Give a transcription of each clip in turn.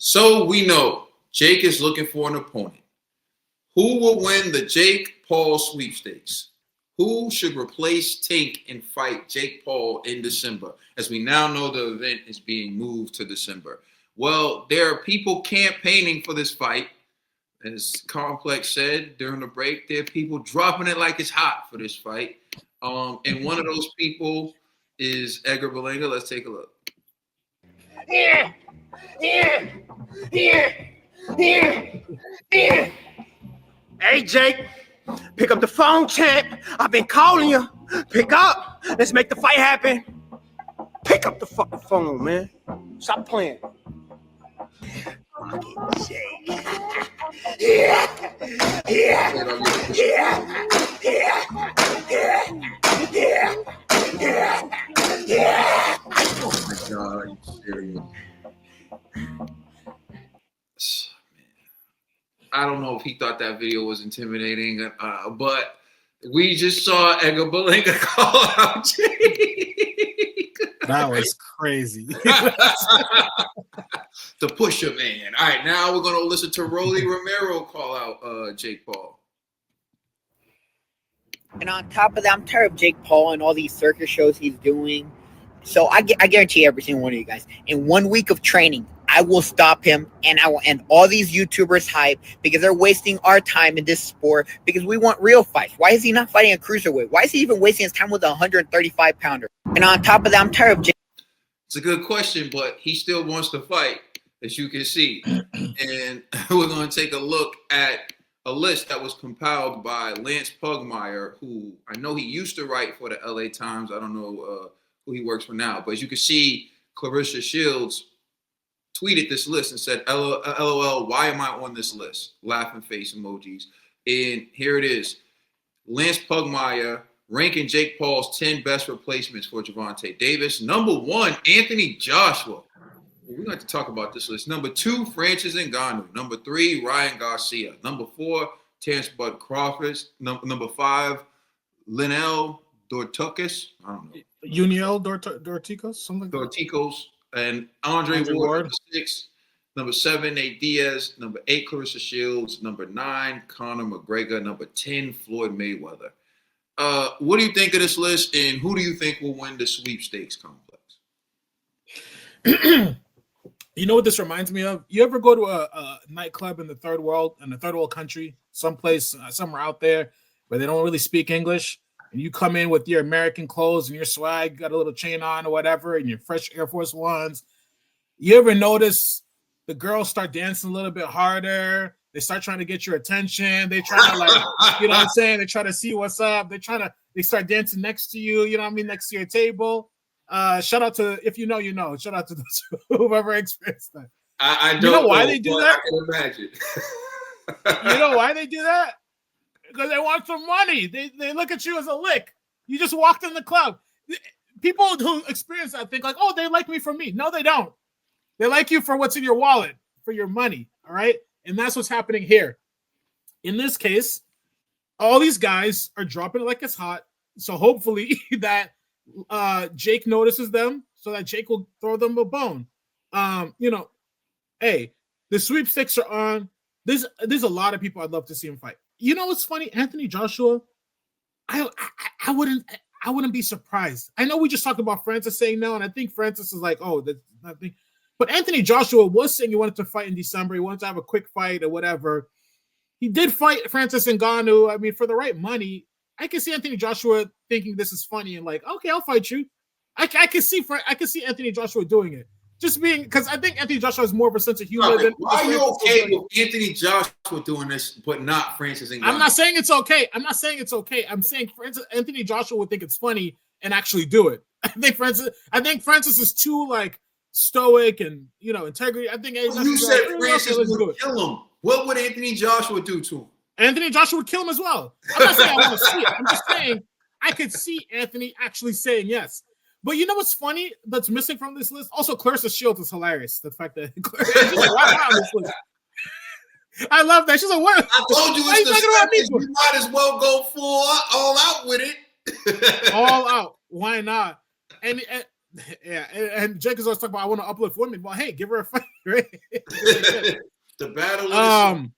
So we know Jake is looking for an opponent. Who will win the Jake Paul sweepstakes? Who should replace Tink and fight Jake Paul in December? As we now know, the event is being moved to December. Well, there are people campaigning for this fight. As Complex said during the break, there are people dropping it like it's hot for this fight. And one of those people is Edgar Berlanga. Let's take a look. Yeah. Hey, Jake, pick up the phone, champ. I've been calling you. Pick up. Let's make the fight happen. Pick up the fucking phone, man. Stop playing. Fucking Jake. Oh my God, are you serious? I don't know if he thought that video was intimidating, but we just saw Edgar Berlanga call out Jake. That was crazy. The pusher man. All right, now we're gonna listen to Rolly Romero call out Jake Paul. And on top of that, I'm tired of Jake Paul and all these circus shows he's doing. So I guarantee every single one of you guys, in 1 week of training, I will stop him and I will end all these YouTubers hype because they're wasting our time in this sport because we want real fights. Why is he not fighting a cruiserweight? Why is he even wasting his time with a 135-pounder? And on top of that, I'm tired of Jake. It's a good question, but he still wants to fight, as you can see. And we're going to take a look at a list that was compiled by Lance Pugmire, who I know he used to write for the LA Times. I don't know who he works for now. But as you can see, Clarissa Shields tweeted this list and said, LOL, why am I on this list? Laughing face emojis. And here it is. Lance Pugmire ranking Jake Paul's 10 best replacements for Gervonta Davis. Number 1, Anthony Joshua. We're going to have to talk about this list. Number 2, Francis Ngannou. Number 3, Ryan Garcia. Number 4, Terrence Bud Crawford. Number 5, Linnell Dorticos. I don't know. Uniel Dorticos, something like that. Dorticos. And Andre Ward. Number 6. Number 7, Nate Diaz. Number 8, Clarissa Shields. Number 9, Conor McGregor. Number 10, Floyd Mayweather. What do you think of this list, and who do you think will win the sweepstakes complex? You know what this reminds me of? You ever go to a nightclub in the third world country, someplace, somewhere out there where they don't really speak English, and you come in with your American clothes and your swag, got a little chain on or whatever, and your fresh Air Force Ones. You ever notice the girls start dancing a little bit harder? They start trying to get your attention. They try to, like, you know what I'm saying? They try to see what's up. They start dancing next to you, you know what I mean, next to your table. Shout out to, if you know, you know. Shout out to those whoever experienced that. I don't you know why they do that? I can imagine. You know why they do that? Because they want some money. They look at you as a lick. You just walked in the club. People who experience that think like, oh, they like me for me. No, they don't. They like you for what's in your wallet, for your money. All right. And that's what's happening here. In this case, all these guys are dropping it like it's hot. So hopefully that Jake notices them so that Jake will throw them a bone. Hey, the sweepstakes are on. There's a lot of people I'd love to see him fight. You know what's funny? Anthony Joshua, I wouldn't be surprised. I know we just talked about Francis saying no, and I think Francis is like, oh, that's nothing. But Anthony Joshua was saying he wanted to fight in December. He wanted to have a quick fight or whatever. He did fight Francis Ngannou. I mean, for the right money, I can see Anthony Joshua thinking this is funny and like, okay, I'll fight you. I can see Anthony Joshua doing it. Just being, because I think Anthony Joshua has more of a sense of humor. Why are you okay with Anthony Joshua doing this, but not Francis Ngannou? I'm not saying it's okay. I'm saying Anthony Joshua would think it's funny and actually do it. I think Francis is too like stoic and integrity. I think you said Francis would kill him. What would Anthony Joshua do to him? Anthony Joshua would kill him as well. I'm not saying I want to see it. I'm just saying I could see Anthony actually saying yes. But you know what's funny that's missing from this list? Also, Clarissa Shields is hilarious. The fact that she's like, why on this list? I love that. She's like, what? I told you it's the circus. You might as well go full all out with it. All out. Why not? And Jake is always talking about, I want to uplift women. Well, hey, give her a fight, right? The battle of the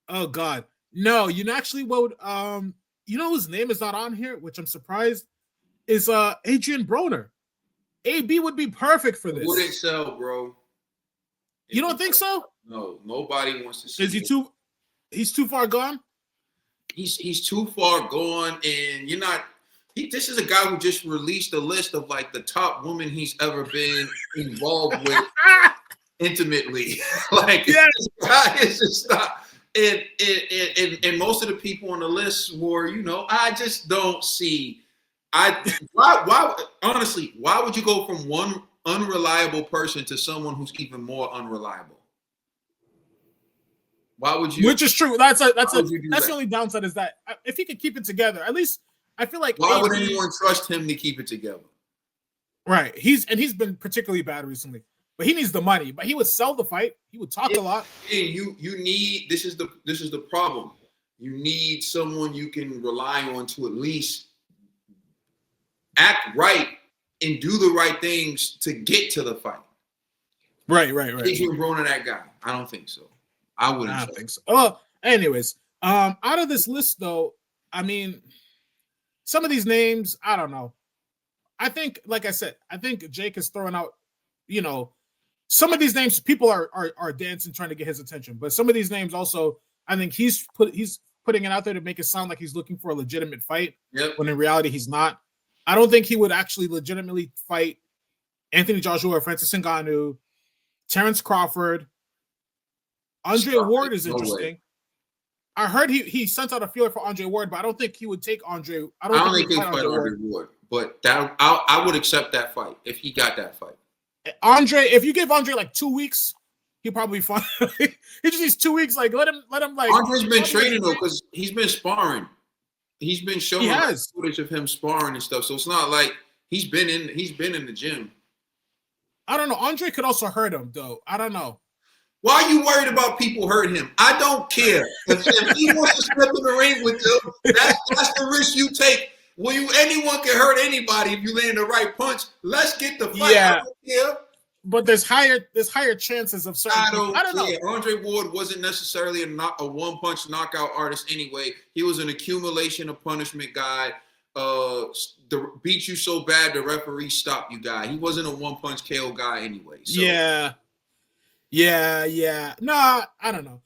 Oh God, no. You know, actually, what? You know whose name is not on here, which I'm surprised, is Adrian Broner. AB would be perfect for this. Wouldn't sell, bro. You don't think so? No, nobody wants to see. Is he too? He's too far gone. He's too far gone, and you're not. This is a guy who just released a list of like the top women he's ever been involved with intimately. Like Yeah. this guy is just not. And most of the people on the list were, you know, I just don't see. Why honestly, why would you go from one unreliable person to someone who's even more unreliable? Why would you? Which is true. That's the only downside is that if he could keep it together, at least I feel like. Why would anyone trust him to keep it together? Right. He's been particularly bad recently, but he needs the money. But he would sell the fight. He would talk a lot. You need this is the problem. You need someone you can rely on to at least act right and do the right things to get to the fight. Right. Adrian Broner, that guy? I don't think so. I don't think so. Well, anyways, out of this list though, I mean, some of these names, I don't know. I think, like I said, I think Jake is throwing out, you know, some of these names people are dancing trying to get his attention, but some of these names also, I think he's putting it out there to make it sound like he's looking for a legitimate fight. Yep. When in reality he's not. I don't think he would actually legitimately fight Anthony Joshua or Francis Ngannou, Terrence Crawford. Andre Ward is interesting. I heard he sent out a feeler for Andre Ward, but I don't think he would take Andre. I don't think he'd fight Andre Ward. But I would accept that fight if he got that fight. Andre, if you give Andre like 2 weeks, he'll probably fight. He just needs 2 weeks. Like let him like. Andre's been training though because he's been sparring. He's been showing footage of him sparring and stuff. So it's not like he's been in the gym. I don't know. Andre could also hurt him though. I don't know. Why are you worried about people hurting him? I don't care. If he wants to step in the ring with you, that's the risk you take. Anyone can hurt anybody if you land the right punch. Let's get the fight. Yeah. I don't care. But there's higher chances of certain. I don't know. Andre Ward wasn't necessarily a one-punch knockout artist anyway. He was an accumulation of punishment guy. Beat you so bad the referee stopped you guy. He wasn't a one-punch KO guy anyway. So. Yeah. No, I don't know.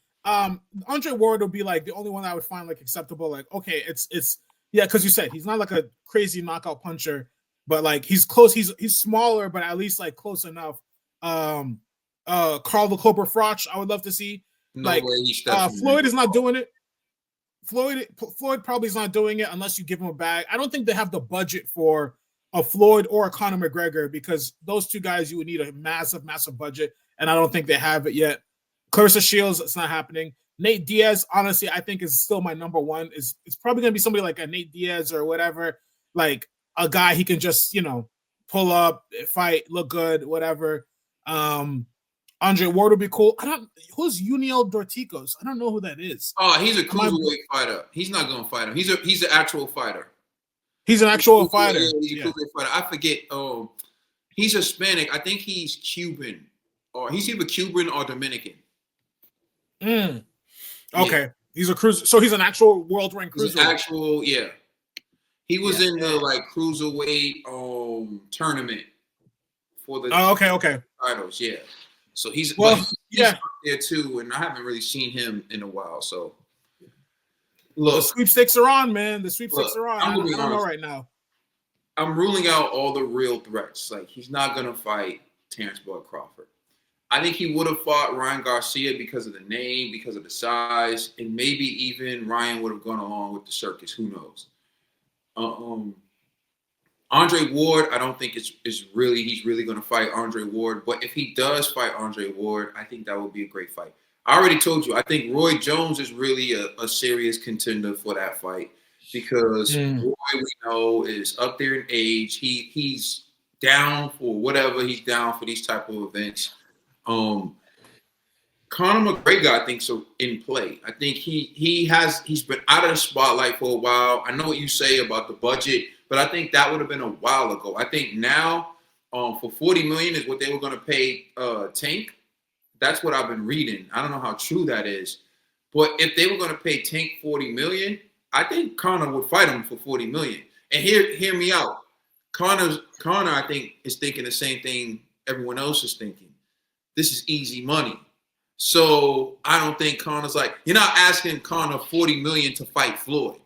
Andre Ward would be like the only one I would find like acceptable. Like, okay, it's because you said he's not like a crazy knockout puncher, but like he's close. He's smaller, but at least like close enough. Carl the Cobra Froch, I would love to see. No way he steps Floyd is not doing it. Floyd probably is not doing it unless you give him a bag. I don't think they have the budget for a Floyd or a Conor McGregor because those two guys you would need a massive budget, and I don't think they have it yet. Clarissa Shields, it's not happening. Nate Diaz, honestly, I think is still my number one. It's probably gonna be somebody like a Nate Diaz or whatever, like a guy he can just pull up, fight, look good, whatever. Andre Ward would be cool. Who's Uniel Dorticos? I don't know who that is. Oh, he's a cruiserweight fighter. He's not gonna fight him. He's an actual fighter. He's an actual fighter. He's a cruiserweight fighter. I forget. He's Hispanic. I think he's Cuban, or he's either Cuban or Dominican. Okay, yeah. He's a cruiser. So he's an actual world ranked cruiserweight. Yeah. He was in the like cruiserweight tournament for the okay titles. Yeah. So he's there too, and I haven't really seen him in a while. So look, the sweepstakes are on, man. The sweepstakes are on. I don't know right now. I'm ruling out all the real threats. Like he's not gonna fight Terrence Bud Crawford. I think he would have fought Ryan Garcia because of the name, because of the size, and maybe even Ryan would have gone along with the circus. Who knows? Andre Ward, I don't think he's really going to fight Andre Ward. But if he does fight Andre Ward, I think that would be a great fight. I already told you, I think Roy Jones is really a serious contender for that fight because Roy, we know, is up there in age. He's down for whatever. He's down for these type of events. Conor McGregor, I think, so in play. I think he's been out of the spotlight for a while. I know what you say about the budget, but I think that would have been a while ago. I think now, for $40 million is what they were going to pay Tank. That's what I've been reading. I don't know how true that is, but if they were going to pay Tank $40 million, I think Conor would fight him for $40 million. And hear me out. Conor, I think, is thinking the same thing everyone else is thinking. This is easy money. So I don't think Conor's like, you're not asking Conor $40 million to fight Floyd.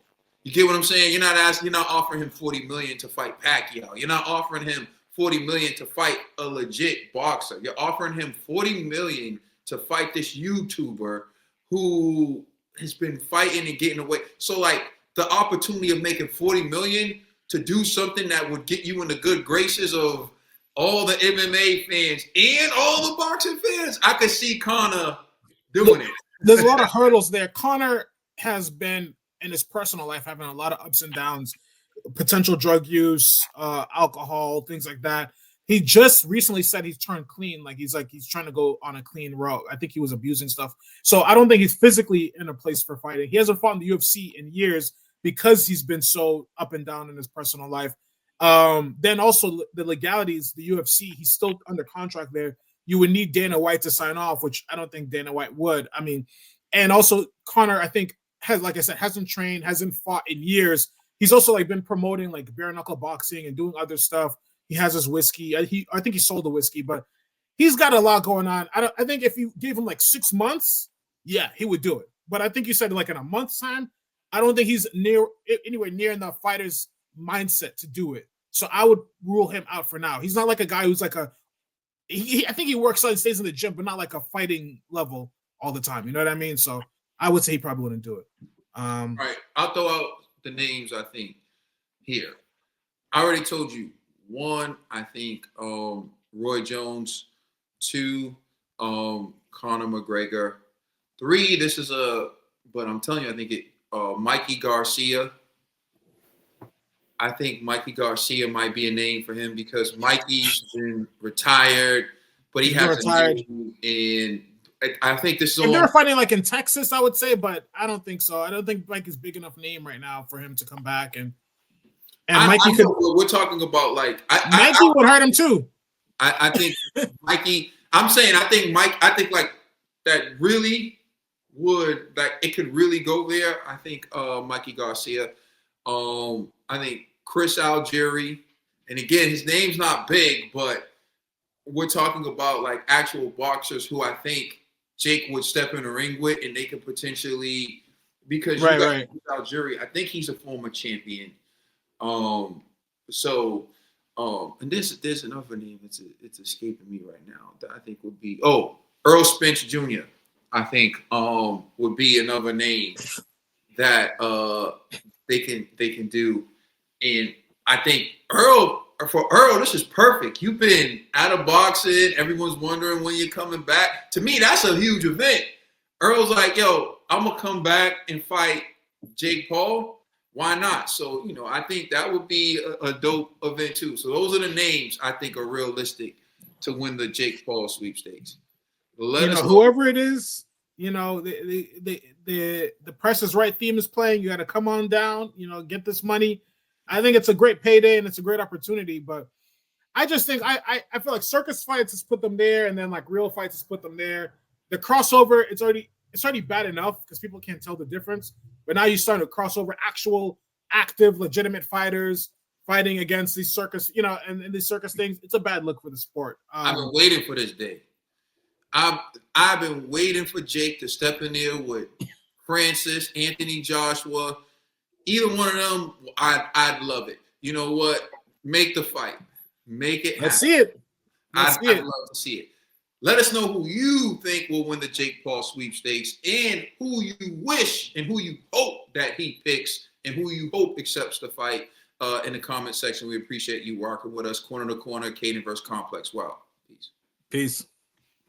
You get what I'm saying? You're not offering him $40 million to fight Pacquiao. You're not offering him $40 million to fight a legit boxer. You're offering him $40 million to fight this YouTuber who has been fighting and getting away. So like the opportunity of making $40 million to do something that would get you in the good graces of all the MMA fans and all the boxing fans, I could see Conor doing it. There's a lot of hurdles there. Conor has been in his personal life having a lot of ups and downs, potential drug use, alcohol, things like that. He just recently said he's turned clean. He's trying to go on a clean route. I think he was abusing stuff. So I don't think he's physically in a place for fighting. He hasn't fought in the UFC in years because he's been so up and down in his personal life. Then also the legalities, the UFC, he's still under contract there. You would need Dana White to sign off, which I don't think Dana White would. I mean, and also Conor, I think, has, like I said, hasn't trained, hasn't fought in years. He's also been promoting bare knuckle boxing and doing other stuff. He has his whiskey. I think he sold the whiskey, but he's got a lot going on. I think if you gave him 6 months, yeah, he would do it. But I think you said in a month's time, I don't think he's anywhere near in the fighter's mindset to do it. So I would rule him out for now. He's not like a guy who's I think he works and stays in the gym, but not a fighting level all the time. You know what I mean? So I would say he probably wouldn't do it. All right. I'll throw out the names, I think, here. I already told you. 1, I think Roy Jones. 2, Conor McGregor. 3, but I'm telling you, I think Mikey Garcia. I think Mikey Garcia might be a name for him because Mikey's been retired, but he has retired. And I think this is if they're fighting in Texas, I would say, but I don't think so. I don't think Mikey's big enough name right now for him to come back and Mikey could. We're talking about Mikey would hurt him too. I think Mikey. I'm saying I think that really would it could really go there. I think Mikey Garcia. I think Chris Algieri, and again, his name's not big, but we're talking about actual boxers who I think Jake would step in the ring with, and they could potentially, because Chris Algieri, I think he's a former champion. And there's another name it's escaping me right now that I think would be Earl Spence Jr. I think would be another name that they can do. And I think for Earl, this is perfect. You've been out of boxing. Everyone's wondering when you're coming back. To me, that's a huge event. Earl's like, yo, I'm going to come back and fight Jake Paul. Why not? So, I think that would be a dope event too. So those are the names I think are realistic to win the Jake Paul sweepstakes. Whoever it is, the Price is Right theme is playing. You got to come on down, get this money. I think it's a great payday and it's a great opportunity, but I just think I feel like circus fights has put them there, and then real fights has put them there. The crossover, it's already bad enough because people can't tell the difference. But now you start to cross over actual, active, legitimate fighters fighting against these circus, and these circus things. It's a bad look for the sport. I've been waiting for this day. I've been waiting for Jake to step in there with Francis, Anthony Joshua. Either one of them, I'd love it. You know what? Make the fight. Make it happen. Let's see it. I'd love to see it. Let us know who you think will win the Jake Paul sweepstakes and who you wish and who you hope that he picks and who you hope accepts the fight in the comment section. We appreciate you rocking with us. Corner to corner, Caden versus Complex. Wow. Peace. Peace.